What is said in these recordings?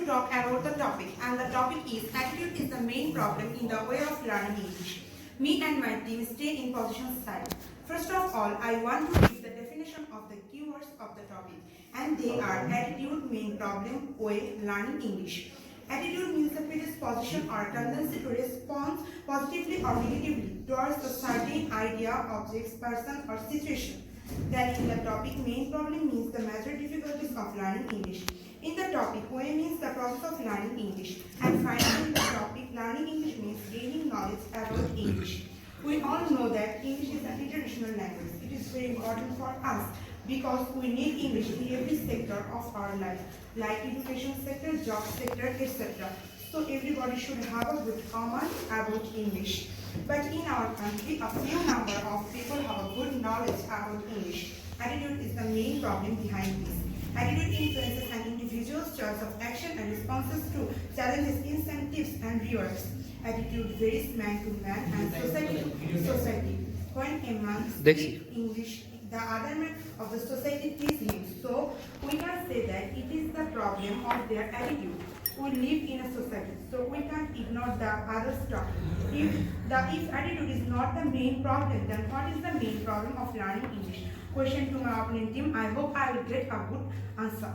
to talk about the topic, and the topic is attitude is the main problem in the way of learning English. Me and my team stay in position side. First of all, I want to give the definition of the keywords of the topic, and they are attitude, main problem, way, learning English. Attitude means the predisposition or tendency to respond positively or negatively towards a certain idea, objects, person, or situation. Then in the topic, main problem means the major difficulties of learning English. In the topic, way means the process of learning English. And finally, in the topic, learning English means gaining knowledge about English. We all know that English is an international language. It is very important for us because we need English in every sector of our life, like education sector, job sector, etc. So everybody should have a good command about English. But in our country, a few number of people have a good knowledge about English. Attitude is the main problem behind this. Attitude influences an individual's choice of action and responses to challenges, incentives, and rewards. Attitude varies man to man and society to society. When a man speaks English, the other man of the society teaches him. So we can say that it is the problem of their attitude. We live in a society, so we can't ignore the other stuff. If attitude is not the main problem, then what is the main problem of learning English? Question to my opponent team. I hope I will get a good answer.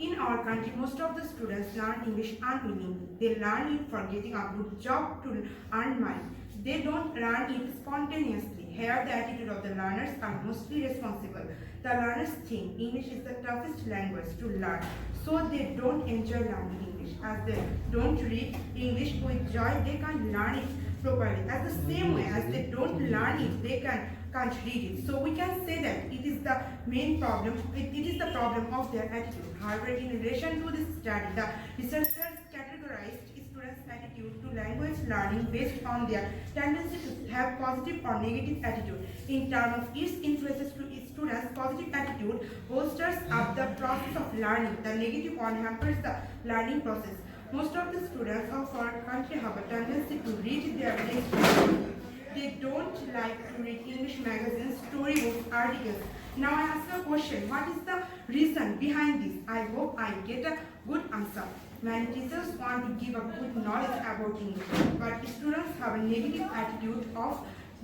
In our country, most of the students learn English unwillingly. They learn it for getting a good job to earn money. They don't learn it spontaneously. Here, the attitude of the learners are mostly responsible. The learners think English is the toughest language to learn, so they don't enjoy learning English. As they don't read English with joy, they can't learn it properly. As the same way as they don't learn it, they can't read it. So we can say that it is the main problem. It is the problem of their attitude. However, in relation to this study, the researchers categorized students' attitude to language learning based on their tendency to have positive or negative attitude. In terms of its influences to students, positive attitude bolsters up the process of learning. The negative one hampers the learning process. Most of the students of our country have a tendency to read their language. They don't like to read English magazines, storybooks, articles. Now I ask a question, what is the reason behind this? I hope I get a good answer. Many teachers want to give a good knowledge about English, but students have a negative attitude of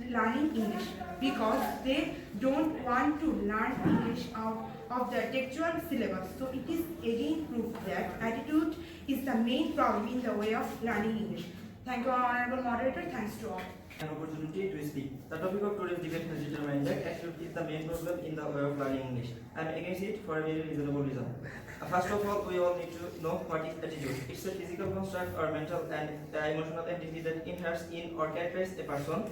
learning English because they don't want to learn English out of the textual syllabus. So it is again proof that attitude is the main problem in the way of learning English. Thank you, honorable moderator. Thanks to all. An opportunity to speak. The topic of today's debate has determined that attitude is the main problem in the way of learning English. I am against it for a very reasonable reason. First of all, we all need to know what is attitude. It's a physical construct or mental and emotional entity that inheres in or characterizes a person.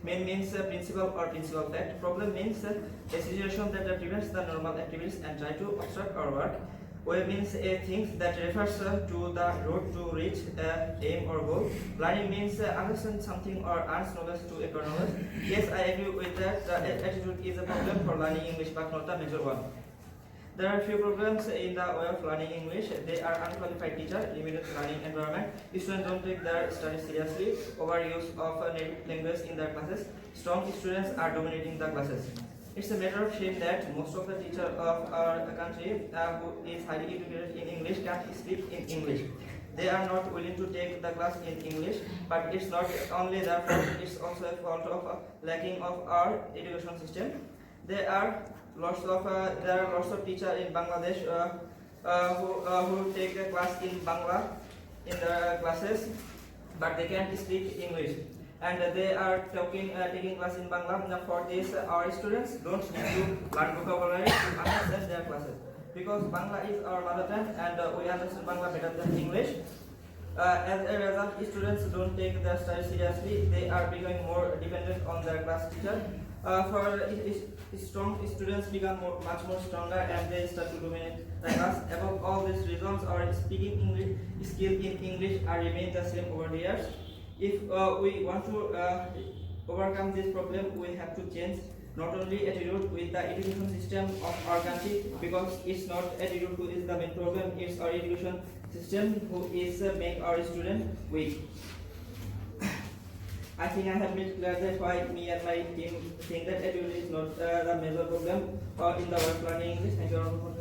Main means principle or principal fact. Problem means a situation that prevents the normal activities and try to obstruct our work. Way means a thing that refers to the road to reach aim or goal. Learning means understand something or earns knowledge to acquire knowledge. Yes, I agree with that. Attitude is a problem for learning English, but not a major one. There are few problems in the way of learning English. They are unqualified teacher, limited learning environment. Students don't take their studies seriously, overuse of native language in their classes. Strong students are dominating the classes. It's a matter of shame that most of the teachers of our country who is highly educated in English can't speak in English. They are not willing to take the class in English, but it's not only their fault, it's also a fault of lacking of our education system. There are lots of teachers in Bangladesh who take a class in Bangla in the classes, but they can't speak English. And they are taking class in Bangla. For this, our students don't need to learn vocabulary to understand their classes, because Bangla is our mother tongue and we understand Bangla better than English. As a result, students don't take their studies seriously. They are becoming more dependent on their class teacher. Strong students become much more stronger and they start to dominate the class. Above all these reasons, our speaking English skill in English are remain the same over the years. If we want to overcome this problem, we have to change not only attitude with the education system of our country, because it's not attitude who is the main problem, it's our education system who is make our student weak. I think I have made clear that why me and my team think that attitude is not the major problem in the way of learning English. Thank you.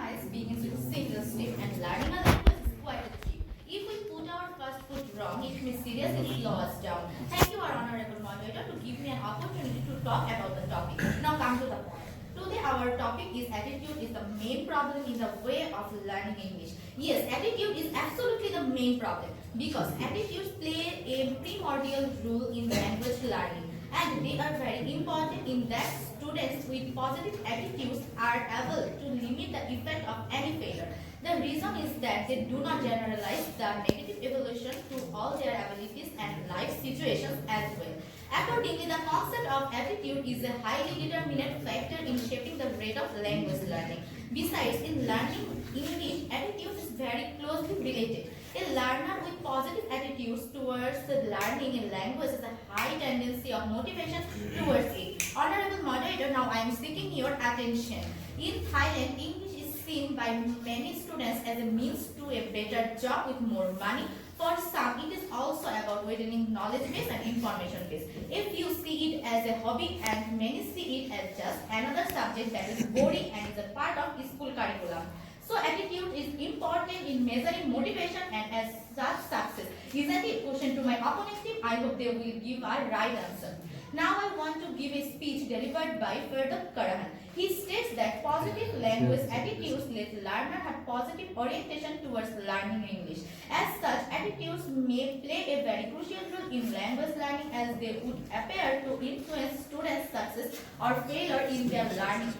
nice begins with a single step, and learning a language is quite a trip. If we put our first foot wrong, it may seriously slow us down. Thank you, our honorable moderator, to give me an opportunity to talk about the topic. Now come to the point. Today our topic is attitude is the main problem in the way of learning English. Yes, attitude is absolutely the main problem because attitudes play a primordial role in language learning, and they are very important in that students with positive attitudes are able to limit the effect of any failure. The reason is that they do not generalize the negative evolution to all their abilities and life situations as well. Accordingly, the concept of attitude is a highly determinant factor in shaping the rate of language learning. Besides, in learning English, attitude is very closely related. A learner with positive attitudes towards learning a language has a high tendency of motivation towards it. Honorable moderator, now I am seeking your attention. In Thailand, English is seen by many students as a means to a better job with more money. For some, it is also about widening knowledge base and information base. If you see it as a hobby and many see it as just another subject that is boring and is a part of school curriculum. So attitude is important in measuring motivation and as such success. Isn't it? Question to my opponent team. I hope they will give a right answer. Now I want to give a speech delivered by Ferdinand Karahan. He states that positive language attitudes let learner have positive orientation towards learning English. As such, attitudes may play a very crucial role in language learning as they would appear to influence students' success or failure in their learning.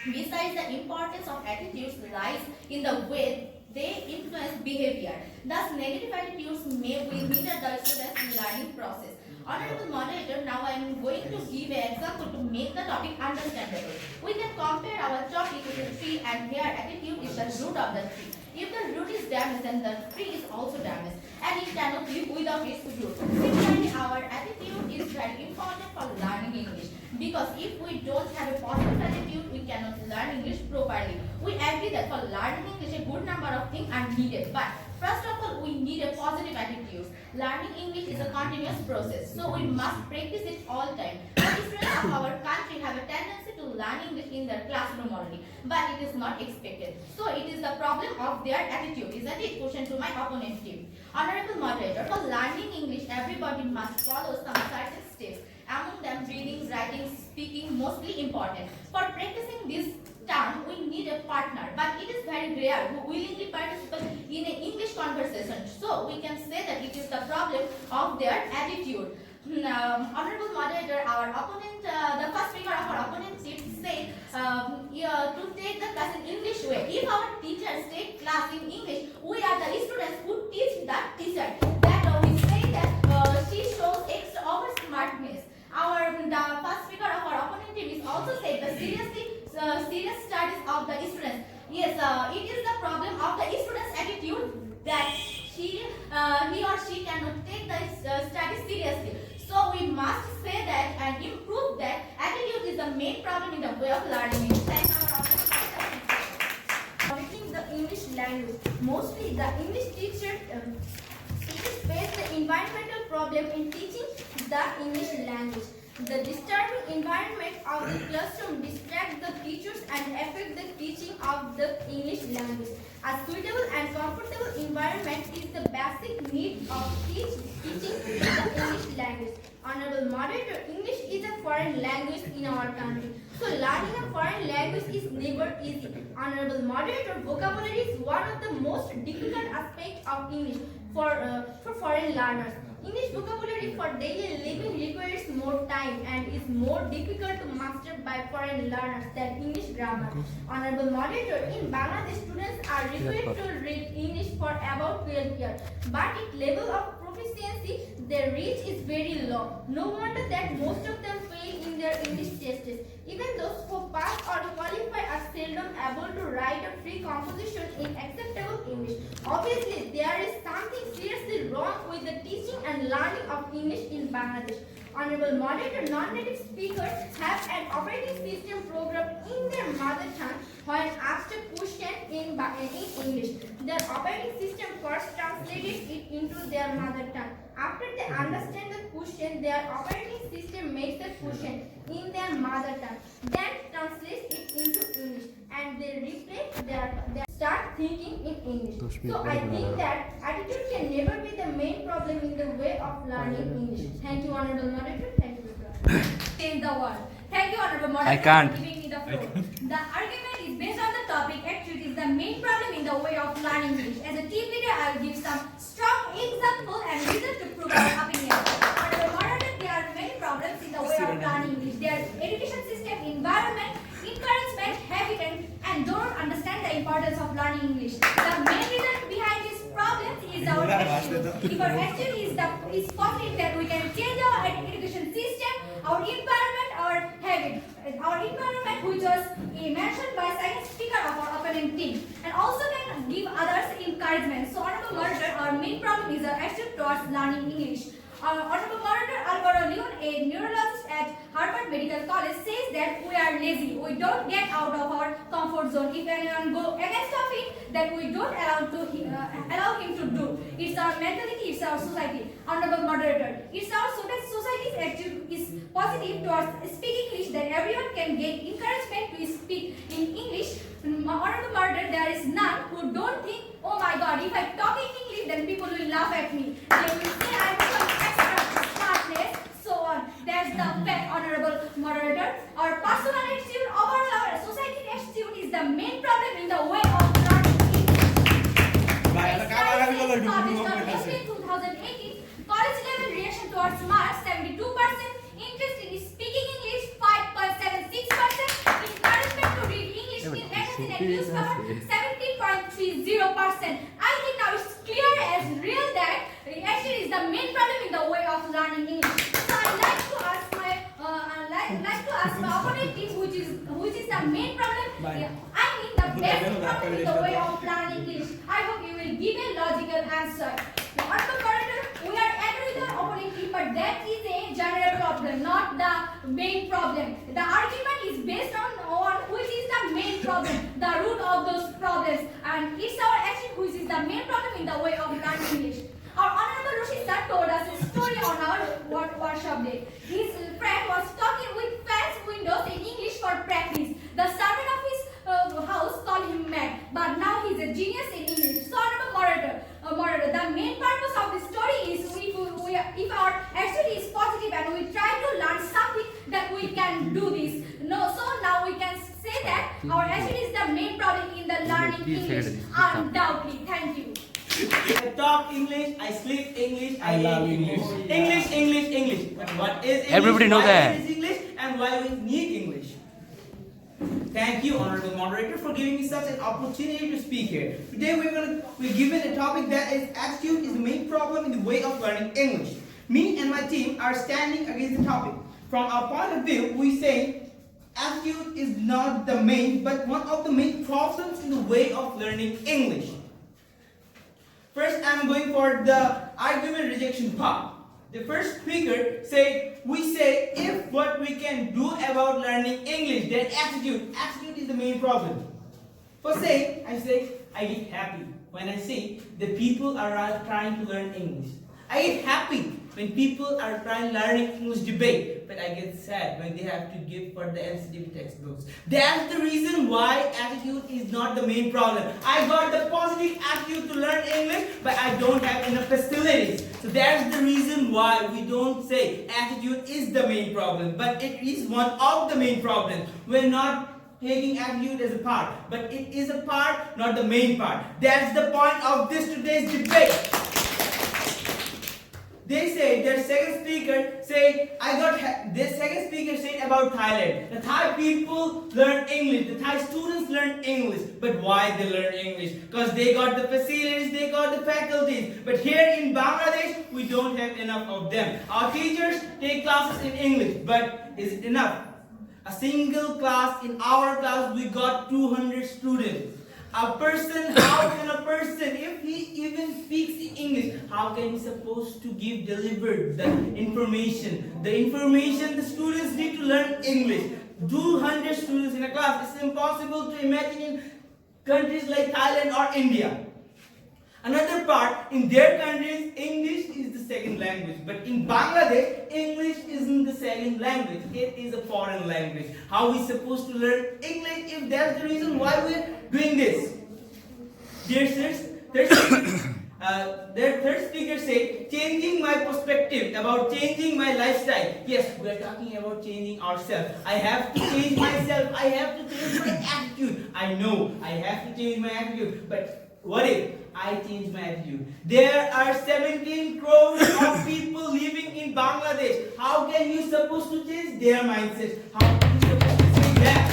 Besides, the importance of attitudes lies in the way they influence behavior. Thus, negative attitudes may will hinder the student's learning process. Honorable moderator, now I am going to give an example to make the topic understandable. We can compare our topic with a tree, and here attitude is the root of the tree. If the root is damaged, then the tree is also damaged, and it cannot live without its root. Similarly, our attitude is very important for learning English, because if we don't have a positive attitude, we cannot learn English properly. We agree that for learning English, a good number of things are needed, but first of all, we need a positive attitude. Learning English is a continuous process, so we must practice it all the time. The students of our country have a tendency to learn English in their classroom only, but it is not expected. So it is the problem of their attitude. Isn't it? Question to my opponent team. Honorable moderator, for learning English, everybody must follow some certain steps. Among them, reading, writing, speaking, mostly important. For practicing this term, we need a partner, but it is very rare who willingly participate in an English conversation. So we can say that it is the problem of their attitude. Honorable moderator, our opponent, the first speaker of our opponent team said to take the class in English way. If our teachers take class in English, we are the students who teach the teacher. That we say that she shows extra over smartness. The first speaker of our opponent team is also said the serious studies of the students. Yes, it is the problem of the student's attitude that he or she cannot take the studies seriously. So we must say that and improve that attitude is the main problem in the way of learning. Thank Teaching the English language. Mostly the English teachers face the environmental problem in teaching the English language. The disturbing environment of the classroom distracts the teachers and affect the teaching of the English language. A suitable and comfortable environment is the basic need of teaching the English language. Honorable moderator, English is a foreign language in our country. So learning a foreign language is never easy. Honorable moderator, vocabulary is one of the most difficult aspects of English for foreign learners. English vocabulary for daily living requires more time and is more difficult to master by foreign learners than English grammar. Honorable moderator, in Bangladesh, students are required to read English for about 12 years, but its level of proficiency they reach is very low. No wonder that most of them fail in their English tests. Even those who pass or qualify are seldom able to write a free composition in acceptable English. Obviously, there is something seriously wrong with the teaching and learning of English in Bangladesh. Honorable moderator, non-native speakers have an operating system program in their mother tongue when asked a question in English. Their operating system first translates it into their mother tongue. After they understand the question, their operating system makes the question in their mother tongue, then translates it into English, and they replay their start thinking in English. So I think that attitude can never be the main problem in the way of learning English. Thank you, Honorable Moderator. Thank you, Change the world. Thank you, Honorable Moderator, I can't. for giving me the floor. The argument is based on the topic attitude is the main problem in the way of learning English. As a team leader, I will give some strong example and reason to prove our opinion. Honorable Moderator, there are many problems in the way of learning English. There is education system, environment, encouragement, habit, and don't understand the importance of learning English. The main reason behind these problems is our attitude. If our attitude is positive, that we can change our education system, our environment, our habit. Our environment, which was mentioned by second speaker of our opponent team, and also can give others encouragement. So, Honorable Moderator, our main problem is our attitude towards learning English. Honorable Moderator Alvaro Leon, a neurologist at Harvard Medical College, says that we are lazy. We don't get out of our comfort zone. If anyone go against of it, then we don't allow him to do. It's our mentality, it's our society. Honorable Moderator, it's our society's attitude is positive towards speaking English, that everyone can get encouragement to speak in English. Honorable Moderator, there is none who don't think, oh my God, if I talk in English, then people will laugh at me. They will say I'm so smartness, so on. That's the fact, Honorable Moderator. Our personal attitude, overall our society's attitude is the main problem in the way of learning English. Published in 2018, college level reaction towards marks 72%, interest in speaking English 5.76%, encouragement to read English in magazine and newspaper 70.30%. I think now it's clear as real that reaction is the main problem in the way of learning English. So I'd like to ask my opponent team, which is the main problem. I mean the best problem in the way of learning English. I hope you will give a logical answer. Honorable Moderator, we are agree with our opponent team, but that is a general problem, not the main problem. The argument is based on which is the main problem, the root of those problems, and it's our action which is the main problem in the way of learning English. Our Honorable Roshi sir told us a story on our workshop day. His friend was talking with fans windows in English for practice. The servant of his house called him mad, but now he's a genius in English. So, Honorable Moderator, the main purpose of this story is if our attitude is positive and we try to learn something, that we can do this. No, so now we can say that our attitude is the main problem in the learning English. Undoubtedly. Thank you. I talk English, I sleep English, I love English. English. But what is English? Everybody know why that. Is English and why we need English? Thank you, Honorable Moderator, for giving me such an opportunity to speak here. Today we're given a topic that is attitude is the main problem in the way of learning English. Me and my team are standing against the topic. From our point of view, we say attitude is not the main, but one of the main problems in the way of learning English. First, I'm going for the argument rejection part. The first speaker said, we say if what we can do about learning English, then attitude is the main problem. For say, I get happy when I see the people are trying to learn English. I get happy when people are trying learning English debate, but I get sad when they have to give for the LCDB textbooks. That's the reason why attitude is not the main problem. I got the positive attitude to learn English, but I don't have enough facilities. So that's the reason why we don't say attitude is the main problem, but it is one of the main problems. We're not taking attitude as a part, but it is a part, not the main part. That's the point of today's debate. They say, their second speaker say, this second speaker said about Thailand. The Thai people learn English, the Thai students learn English. But why they learn English? Because they got the facilities, they got the faculties. But here in Bangladesh, we don't have enough of them. Our teachers take classes in English, but is it enough? A single class, in our class, we got 200 students. How can a person, if he even speaks English, how can he supposed to deliver the information? The information the students need to learn English. 200 students in a class. It's impossible to imagine in countries like Thailand or India. Another part, in their countries, English is the second language. But in Bangladesh, English isn't the second language. It is a foreign language. How are we supposed to learn English if that's the reason why we're doing this? Dear sirs, their third speaker said, changing my perspective about changing my lifestyle. Yes, we are talking about changing ourselves. I have to change myself. I have to change my attitude. I know I have to change my attitude. But what if I change my attitude? There are 17 crores of people living in Bangladesh. How can you supposed to change their mindset? How can you supposed to change that?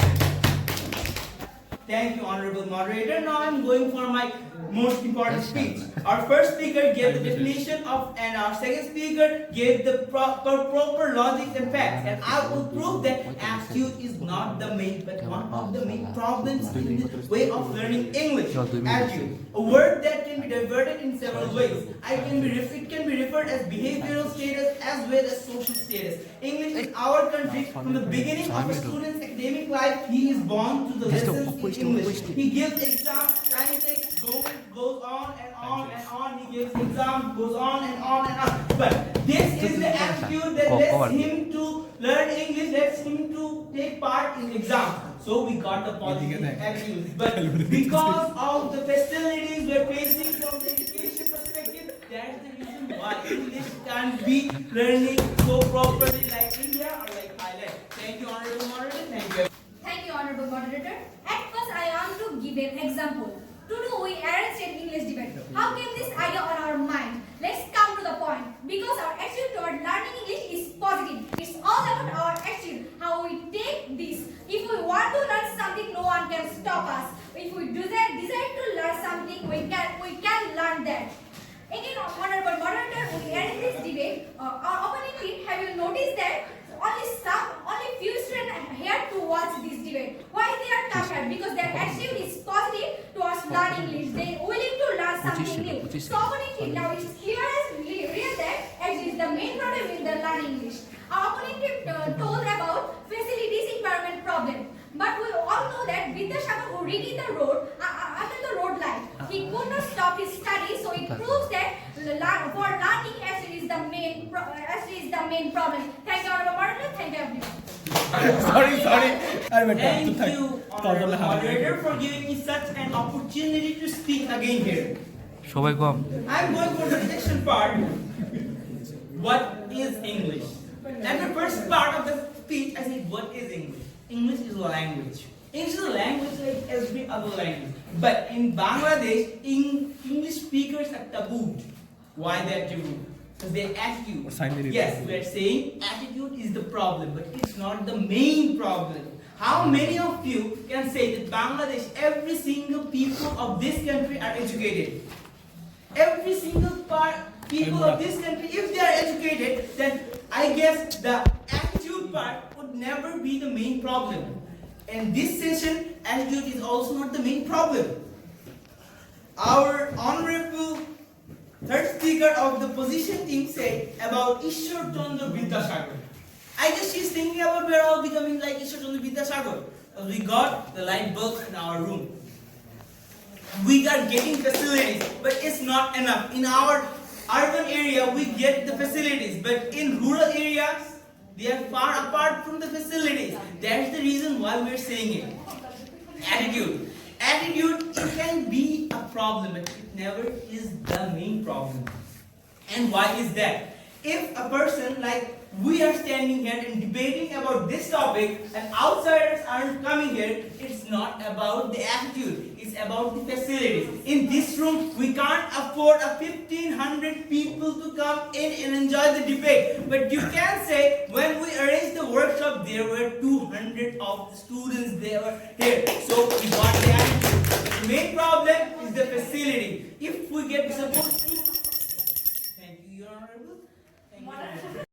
Thank you, honorable moderator. Now I'm going for my most important speech. Our first speaker gave the definition of, and our second speaker gave the proper logic and facts. And I will prove that attitude is not the main, but one of the main problems in the way of learning English. Attitude, a word that can be diverted in several ways. It can be referred as behavioral status as well as social status. English in our country, from the beginning of a student's academic life, he is born to the lessons in English. He gives exams, time takes, goes on and on and on. He gives exams, goes on and on and on. But this is the attitude that lets him to learn English, lets him to take part in exams. So we got the positive attitude. But because of the facilities we're facing from the education perspective, that's the reason why English can't be learning so properly like India or like Thailand. Thank you, honorable moderator. Thank you. Thank you, honorable moderator. At first, I want to give an example. Today, we arranged an English debate. How came this idea on our mind? Let's come to the point. Because our attitude toward learning English is positive. It's all about our attitude, how we take this. If we want to learn something, no one can stop us. If we desire to learn something, we can learn that. Again, honorable moderator, we arranged this debate. Our opening team, have you noticed that only few students here to watch this debate? Why they are tired? Because their attitude is positive towards learning English. They are willing to learn something new. So opening team, now it's clear as real that actually is the main problem in the learning English. Our opening team told about facilities environment problem. But we all know that Vidyasagar, who read in the road, under the road light, he could not stop his studies. So it proves that for learning actually is the main problem. Thank you, honorable moderator. Thank you, everyone. Sorry. Thank you, honorable moderator, for giving me such an opportunity to speak again here. I'm going for the section part. What is English? And the first part of the speech, I said, what is English? English is a language. English is a language like every other language. But in Bangladesh, English speakers are tabooed. Why they are tabooed? Because their attitude. Yes, we are saying attitude is the problem, but it's not the main problem. How many of you can say that Bangladesh, every single people of this country are educated? Every single people of this country, if they are educated, then I guess the attitude part would never be the main problem. In this session, attitude is also not the main problem. Our honorable third speaker of the position team said about Ishwar Chandra Vidyasagar. I guess she's thinking about we're all becoming like Ishwar Chandra Vidyasagar. Because we got the light bulbs in our room. We are getting facilities, but it's not enough. In our urban area, we get the facilities, but in rural areas, they are far apart from the facilities. That's the reason why we're saying it. Attitude. Attitude can be a problem, but it never is the main problem. And why is that? If a person like we are standing here and debating about this topic and outsiders aren't coming here, it's not about the attitude, it's about the facilities. In this room, we can't afford 1,500 people to come in and enjoy the debate. But you can say, when we arranged the workshop, there were 200 of the students, they were here. So we got the attitude. The main problem is the facility.